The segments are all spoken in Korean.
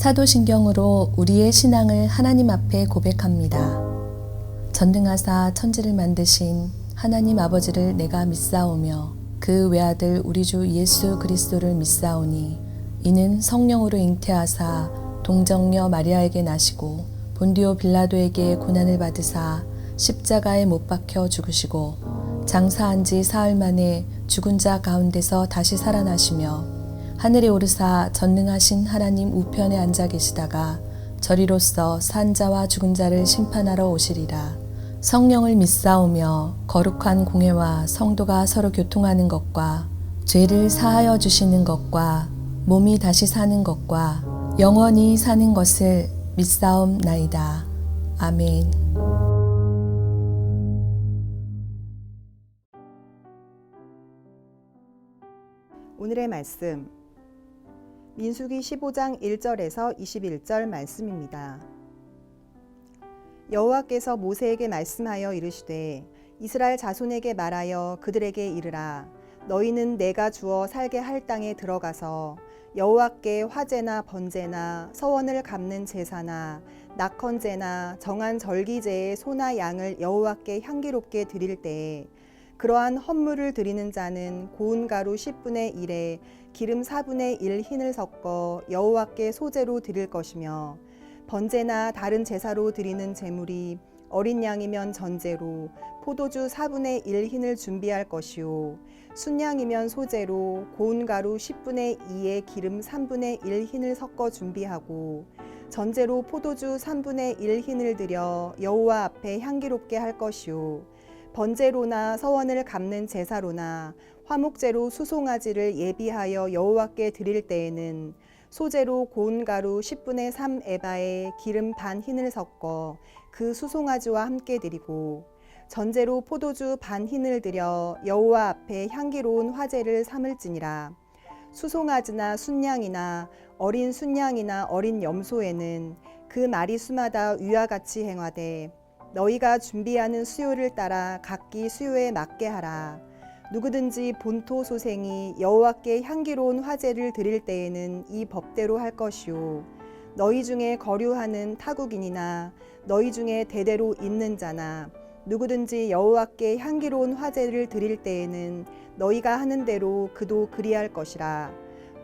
사도신경으로 우리의 신앙을 하나님 앞에 고백합니다. 전능하사 천지를 만드신 하나님 아버지를 내가 믿사오며 그 외아들 우리 주 예수 그리스도를 믿사오니 이는 성령으로 잉태하사 동정녀 마리아에게 나시고 본디오 빌라도에게 고난을 받으사 십자가에 못 박혀 죽으시고 장사한 지 사흘 만에 죽은 자 가운데서 다시 살아나시며 하늘에 오르사 전능하신 하나님 우편에 앉아 계시다가 저리로서 산 자와 죽은 자를 심판하러 오시리라. 성령을 믿사오며 거룩한 공회와 성도가 서로 교통하는 것과 죄를 사하여 주시는 것과 몸이 다시 사는 것과 영원히 사는 것을 믿사옵나이다. 아멘. 오늘의 말씀 민수기 15장 1절에서 21절 말씀입니다. 여호와께서 모세에게 말씀하여 이르시되 이스라엘 자손에게 말하여 그들에게 이르라. 너희는 내가 주어 살게 할 땅에 들어가서 여호와께 화제나 번제나 서원을 갚는 제사나 낙헌제나 정한 절기제의 소나 양을 여호와께 향기롭게 드릴 때에 그러한 헌물을 드리는 자는 고운 가루 10분의 1에 기름 4분의 1 흰을 섞어 여호와께 소제로 드릴 것이며 번제나 다른 제사로 드리는 제물이 어린 양이면 전제로 포도주 4분의 1 흰을 준비할 것이요 순양이면 소제로 고운 가루 10분의 2에 기름 3분의 1 흰을 섞어 준비하고 전제로 포도주 3분의 1 흰을 드려 여호와 앞에 향기롭게 할 것이요 번제로나 서원을 갚는 제사로나 화목제로 수송아지를 예비하여 여호와께 드릴 때에는 소제로 고운 가루 10분의 3 에바에 기름 반 흰을 섞어 그 수송아지와 함께 드리고 전제로 포도주 반 흰을 드려 여호와 앞에 향기로운 화제를 삼을지니라. 수송아지나 순양이나 어린 순양이나 어린 염소에는 그 마리수마다 위와 같이 행하되 너희가 준비하는 수요를 따라 각기 수요에 맞게 하라. 누구든지 본토 소생이 여호와께 향기로운 화제를 드릴 때에는 이 법대로 할 것이요 너희 중에 거류하는 타국인이나 너희 중에 대대로 있는 자나 누구든지 여호와께 향기로운 화제를 드릴 때에는 너희가 하는 대로 그도 그리할 것이라.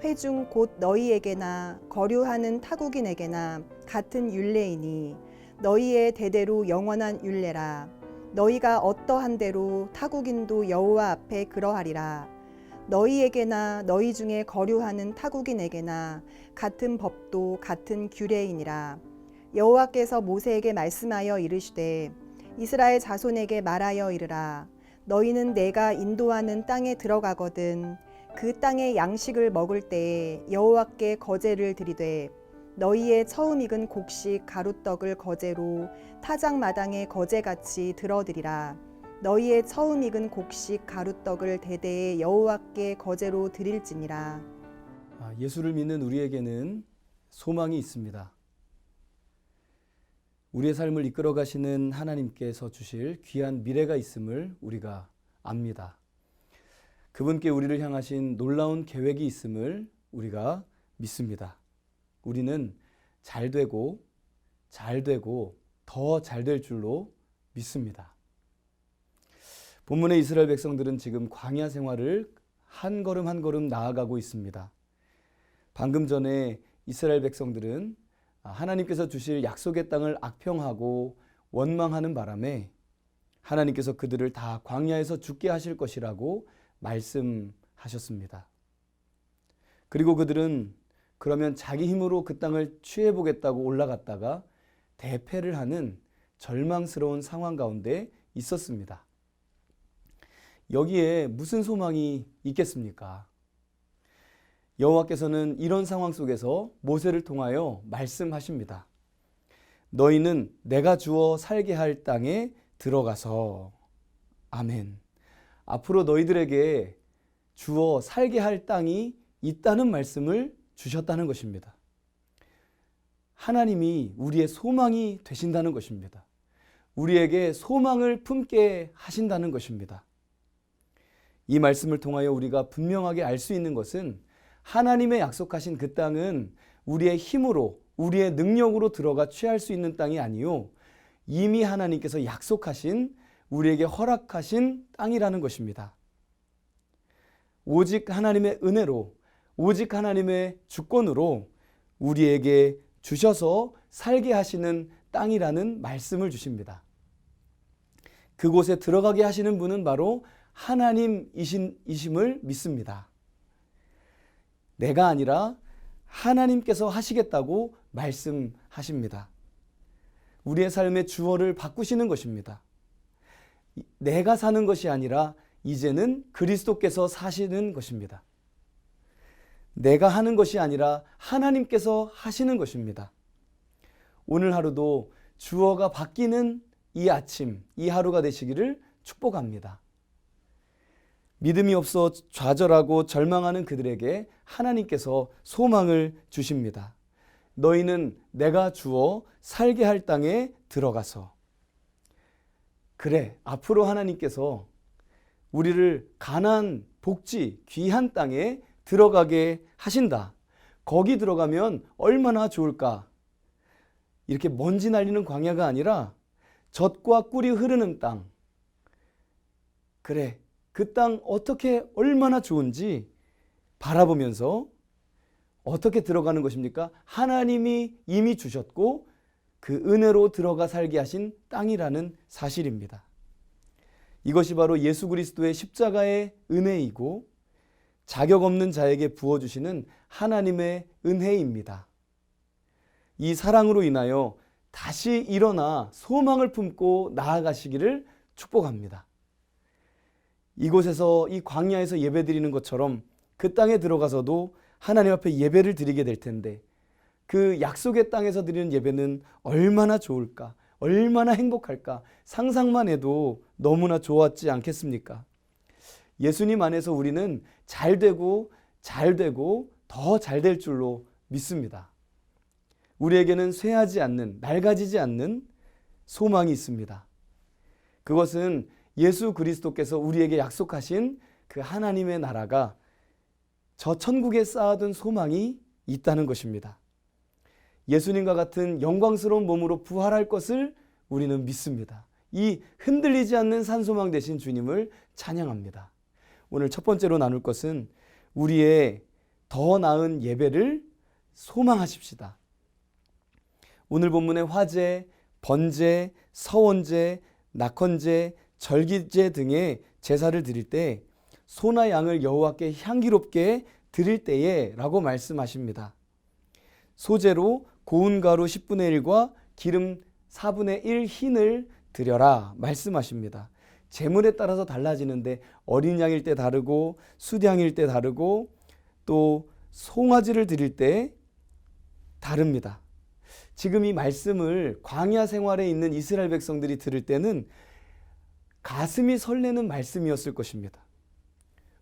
회중 곧 너희에게나 거류하는 타국인에게나 같은 율례이니 너희의 대대로 영원한 율례라. 너희가 어떠한 대로 타국인도 여호와 앞에 그러하리라. 너희에게나 너희 중에 거류하는 타국인에게나 같은 법도 같은 규례이니라. 여호와께서 모세에게 말씀하여 이르시되 이스라엘 자손에게 말하여 이르라. 너희는 내가 인도하는 땅에 들어가거든 그 땅의 양식을 먹을 때에 여호와께 거제를 드리되 너희의 처음 익은 곡식 가루떡을 거제로 타작마당의 거제같이 들어드리라. 너희의 처음 익은 곡식 가루떡을 대대에 여호와께 거제로 드릴지니라. 예수를 믿는 우리에게는 소망이 있습니다. 우리의 삶을 이끌어 가시는 하나님께서 주실 귀한 미래가 있음을 우리가 압니다. 그분께 우리를 향하신 놀라운 계획이 있음을 우리가 믿습니다. 우리는 잘되고 더 잘 될 줄로 믿습니다. 본문의 이스라엘 백성들은 지금 광야 생활을 한 걸음 한 걸음 나아가고 있습니다. 방금 전에 이스라엘 백성들은 하나님께서 주실 약속의 땅을 악평하고 원망하는 바람에 하나님께서 그들을 다 광야에서 죽게 하실 것이라고 말씀하셨습니다. 그리고 그들은 그러면 자기 힘으로 그 땅을 취해보겠다고 올라갔다가 대패를 하는 절망스러운 상황 가운데 있었습니다. 여기에 무슨 소망이 있겠습니까? 여호와께서는 이런 상황 속에서 모세를 통하여 말씀하십니다. 너희는 내가 주어 살게 할 땅에 들어가서 아멘. 앞으로 너희들에게 주어 살게 할 땅이 있다는 말씀을 주셨다는 것입니다. 하나님이 우리의 소망이 되신다는 것입니다. 우리에게 소망을 품게 하신다는 것입니다. 이 말씀을 통하여 우리가 분명하게 알 수 있는 것은 하나님의 약속하신 그 땅은 우리의 힘으로, 우리의 능력으로 들어가 취할 수 있는 땅이 아니요 이미 하나님께서 약속하신 우리에게 허락하신 땅이라는 것입니다. 오직 하나님의 은혜로 오직 하나님의 주권으로 우리에게 주셔서 살게 하시는 땅이라는 말씀을 주십니다. 그곳에 들어가게 하시는 분은 바로 하나님이심을 믿습니다. 내가 아니라 하나님께서 하시겠다고 말씀하십니다. 우리의 삶의 주어를 바꾸시는 것입니다. 내가 사는 것이 아니라 이제는 그리스도께서 사시는 것입니다. 내가 하는 것이 아니라 하나님께서 하시는 것입니다. 오늘 하루도 주어가 바뀌는 이 아침, 이 하루가 되시기를 축복합니다. 믿음이 없어 좌절하고 절망하는 그들에게 하나님께서 소망을 주십니다. 너희는 내가 주어 살게 할 땅에 들어가서. 그래, 앞으로 하나님께서 우리를 가나안 복지 귀한 땅에 들어가게 하신다. 거기 들어가면 얼마나 좋을까? 이렇게 먼지 날리는 광야가 아니라 젖과 꿀이 흐르는 땅. 그래, 그 땅 어떻게 얼마나 좋은지 바라보면서 어떻게 들어가는 것입니까? 하나님이 이미 주셨고 그 은혜로 들어가 살게 하신 땅이라는 사실입니다. 이것이 바로 예수 그리스도의 십자가의 은혜이고 자격 없는 자에게 부어주시는 하나님의 은혜입니다. 이 사랑으로 인하여 다시 일어나 소망을 품고 나아가시기를 축복합니다. 이곳에서 이 광야에서 예배드리는 것처럼 그 땅에 들어가서도 하나님 앞에 예배를 드리게 될 텐데 그 약속의 땅에서 드리는 예배는 얼마나 좋을까? 얼마나 행복할까? 상상만 해도 너무나 좋았지 않겠습니까? 예수님 안에서 우리는 잘 되고 더 잘 될 줄로 믿습니다. 우리에게는 쇠하지 않는, 낡아지지 않는 소망이 있습니다. 그것은 예수 그리스도께서 우리에게 약속하신 그 하나님의 나라가 저 천국에 쌓아둔 소망이 있다는 것입니다. 예수님과 같은 영광스러운 몸으로 부활할 것을 우리는 믿습니다. 이 흔들리지 않는 산소망 되신 주님을 찬양합니다. 오늘 첫 번째로 나눌 것은 우리의 더 나은 예배를 소망하십시다. 오늘 본문의 화제, 번제, 서원제, 낙헌제, 절기제 등의 제사를 드릴 때 소나 양을 여호와께 향기롭게 드릴 때에 라고 말씀하십니다. 소제로 고운 가루 10분의 1과 기름 4분의 1 흰을 드려라 말씀하십니다. 제물에 따라서 달라지는데 어린 양일 때 다르고 수량일 때 다르고 또 송아지를 드릴 때 다릅니다. 지금 이 말씀을 광야 생활에 있는 이스라엘 백성들이 들을 때는 가슴이 설레는 말씀이었을 것입니다.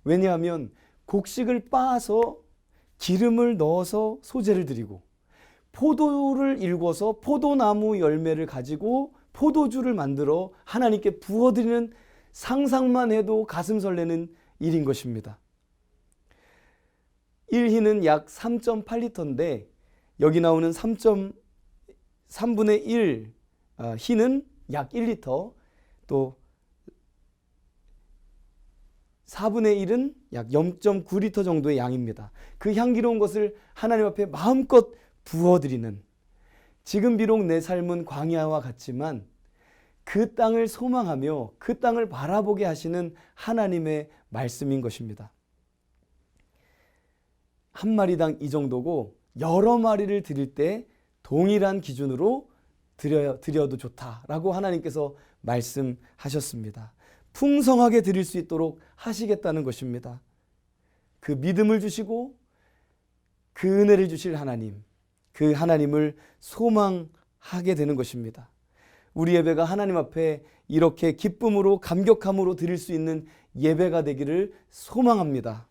왜냐하면 곡식을 빻아서 기름을 넣어서 소제를 드리고 포도를 일궈서 포도나무 열매를 가지고 포도주를 만들어 하나님께 부어드리는 상상만 해도 가슴 설레는 일인 것입니다. 1흰은 약 3.8리터인데 여기 나오는 3분의 1 흰은 약 1리터, 또 4분의 1은 약 0.9리터 정도의 양입니다. 그 향기로운 것을 하나님 앞에 마음껏 부어드리는, 지금 비록 내 삶은 광야와 같지만 그 땅을 소망하며 그 땅을 바라보게 하시는 하나님의 말씀인 것입니다. 한 마리당 이 정도고 여러 마리를 드릴 때 동일한 기준으로 드려도 좋다라고 하나님께서 말씀하셨습니다. 풍성하게 드릴 수 있도록 하시겠다는 것입니다. 그 믿음을 주시고 그 은혜를 주실 하나님, 그 하나님을 소망하게 되는 것입니다. 우리 예배가 하나님 앞에 이렇게 기쁨으로 감격함으로 드릴 수 있는 예배가 되기를 소망합니다.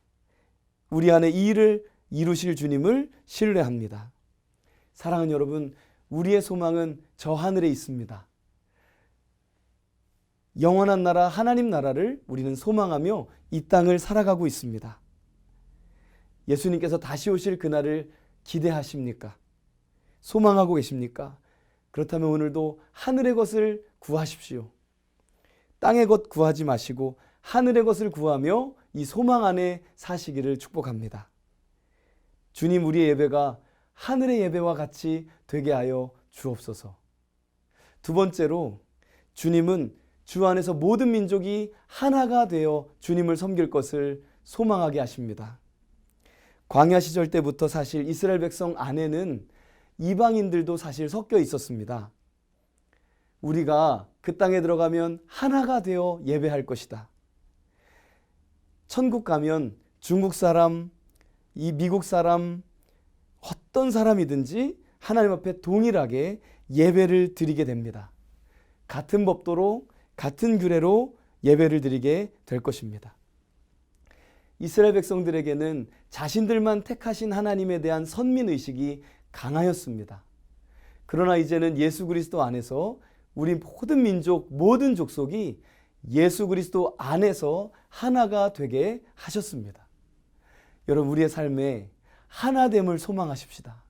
우리 안에 이 일을 이루실 주님을 신뢰합니다. 사랑하는 여러분, 우리의 소망은 저 하늘에 있습니다. 영원한 나라 하나님 나라를 우리는 소망하며 이 땅을 살아가고 있습니다. 예수님께서 다시 오실 그날을 기대하십니까? 소망하고 계십니까? 그렇다면 오늘도 하늘의 것을 구하십시오. 땅의 것 구하지 마시고 하늘의 것을 구하며 이 소망 안에 사시기를 축복합니다. 주님, 우리의 예배가 하늘의 예배와 같이 되게 하여 주옵소서. 두 번째로, 주님은 주 안에서 모든 민족이 하나가 되어 주님을 섬길 것을 소망하게 하십니다. 광야 시절 때부터 사실 이스라엘 백성 안에는 이방인들도 사실 섞여 있었습니다. 우리가 그 땅에 들어가면 하나가 되어 예배할 것이다. 천국 가면 중국 사람, 이 미국 사람, 어떤 사람이든지 하나님 앞에 동일하게 예배를 드리게 됩니다. 같은 법도로, 같은 규례로 예배를 드리게 될 것입니다. 이스라엘 백성들에게는 자신들만 택하신 하나님에 대한 선민의식이 강하였습니다. 그러나 이제는 예수 그리스도 안에서 우리 모든 민족, 모든 족속이 예수 그리스도 안에서 하나가 되게 하셨습니다. 여러분, 우리의 삶에 하나됨을 소망하십시다.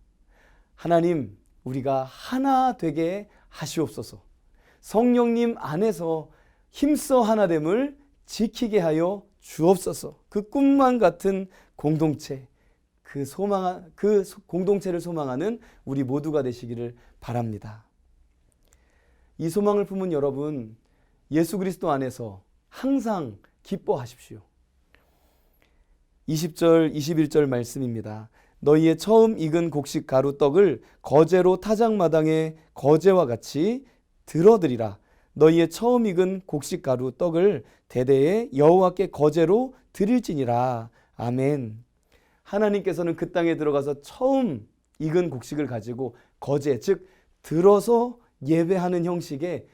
하나님, 우리가 하나 되게 하시옵소서. 성령님 안에서 힘써 하나됨을 지키게 하여 주옵소서. 그 꿈만 같은 공동체, 그 공동체를 소망하는 우리 모두가 되시기를 바랍니다. 이 소망을 품은 여러분, 예수 그리스도 안에서 항상 기뻐하십시오. 20절, 21절 말씀입니다. 너희의 처음 익은 곡식 가루 떡을 거제로 타작마당에 거제와 같이 들어드리라. 너희의 처음 익은 곡식 가루 떡을 대대에 여호와께 거제로 드릴지니라. 아멘. 하나님께서는 그 땅에 들어가서 처음 익은 곡식을 가지고 거제, 즉 들어서 예배하는 형식의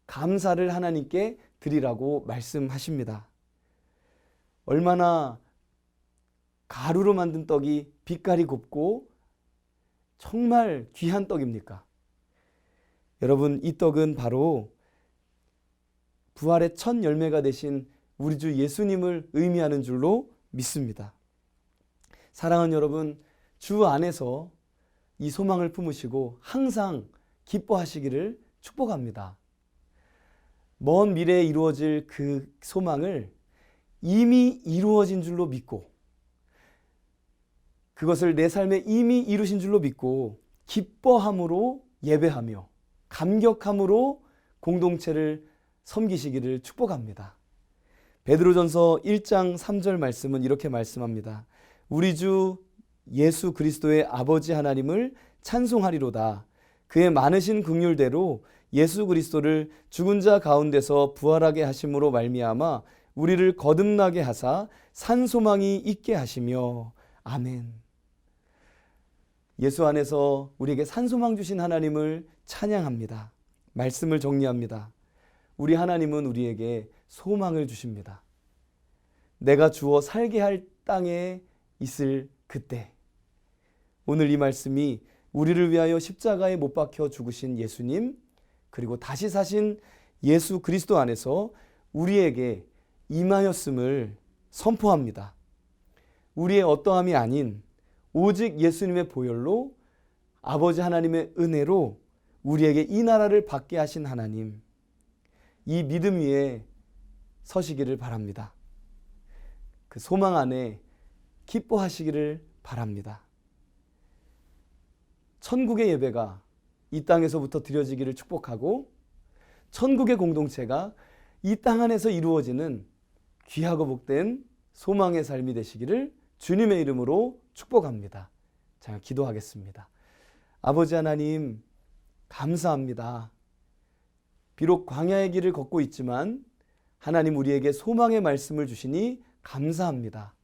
감사를 하나님께 드리라고 말씀하십니다. 얼마나 가루로 만든 떡이 빛깔이 곱고 정말 귀한 떡입니까? 여러분, 이 떡은 바로 부활의 첫 열매가 되신 우리 주 예수님을 의미하는 줄로 믿습니다. 사랑하는 여러분, 주 안에서 이 소망을 품으시고 항상 기뻐하시기를 축복합니다. 먼 미래에 이루어질 그 소망을 이미 이루어진 줄로 믿고, 그것을 내 삶에 이미 이루신 줄로 믿고 기뻐함으로 예배하며 감격함으로 공동체를 섬기시기를 축복합니다. 베드로전서 1장 3절 말씀은 이렇게 말씀합니다. 우리 주 예수 그리스도의 아버지 하나님을 찬송하리로다. 그의 많으신 긍휼대로 예수 그리스도를 죽은 자 가운데서 부활하게 하심으로 말미암아 우리를 거듭나게 하사 산 소망이 있게 하시며. 아멘. 예수 안에서 우리에게 산 소망 주신 하나님을 찬양합니다. 말씀을 정리합니다. 우리 하나님은 우리에게 소망을 주십니다. 내가 주어 살게 할 땅에 있을 그때. 오늘 이 말씀이 우리를 위하여 십자가에 못 박혀 죽으신 예수님, 그리고 다시 사신 예수 그리스도 안에서 우리에게 임하였음을 선포합니다. 우리의 어떠함이 아닌 오직 예수님의 보혈로, 아버지 하나님의 은혜로 우리에게 이 나라를 받게 하신 하나님, 이 믿음 위에 서시기를 바랍니다. 그 소망 안에 기뻐하시기를 바랍니다. 천국의 예배가 이 땅에서부터 드려지기를 축복하고, 천국의 공동체가 이 땅 안에서 이루어지는 귀하고 복된 소망의 삶이 되시기를 주님의 이름으로 축복합니다. 자, 기도하겠습니다. 아버지 하나님, 감사합니다. 비록 광야의 길을 걷고 있지만 하나님, 우리에게 소망의 말씀을 주시니 감사합니다.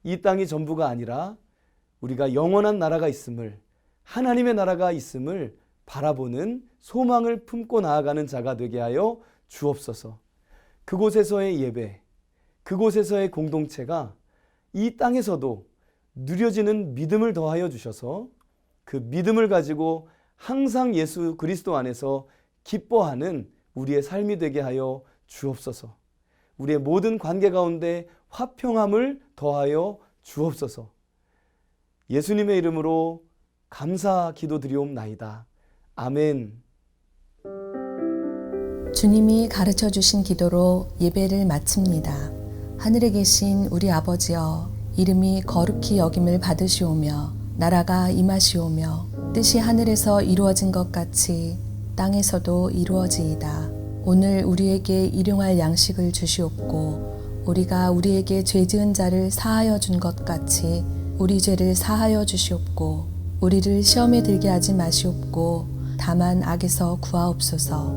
이 땅이 전부가 아니라 우리가 영원한 나라가 있음을, 하나님의 나라가 있음을 바라보는 소망을 품고 나아가는 자가 되게 하여 주옵소서. 그곳에서의 예배, 그곳에서의 공동체가 이 땅에서도 누려지는 믿음을 더하여 주셔서 그 믿음을 가지고 항상 예수 그리스도 안에서 기뻐하는 우리의 삶이 되게 하여 주옵소서. 우리의 모든 관계 가운데 화평함을 더하여 주옵소서. 예수님의 이름으로 감사 기도드리옵나이다. 아멘. 주님이 가르쳐 주신 기도로 예배를 마칩니다. 하늘에 계신 우리 아버지여, 이름이 거룩히 여김을 받으시오며 나라가 임하시오며 뜻이 하늘에서 이루어진 것 같이 땅에서도 이루어지이다. 오늘 우리에게 일용할 양식을 주시옵고 우리가 우리에게 죄 지은 자를 사하여 준 것 같이 우리 죄를 사하여 주시옵고 우리를 시험에 들게 하지 마시옵고 다만 악에서 구하옵소서.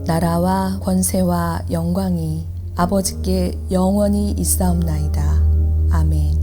나라와 권세와 영광이 아버지께 영원히 있사옵나이다. 아멘.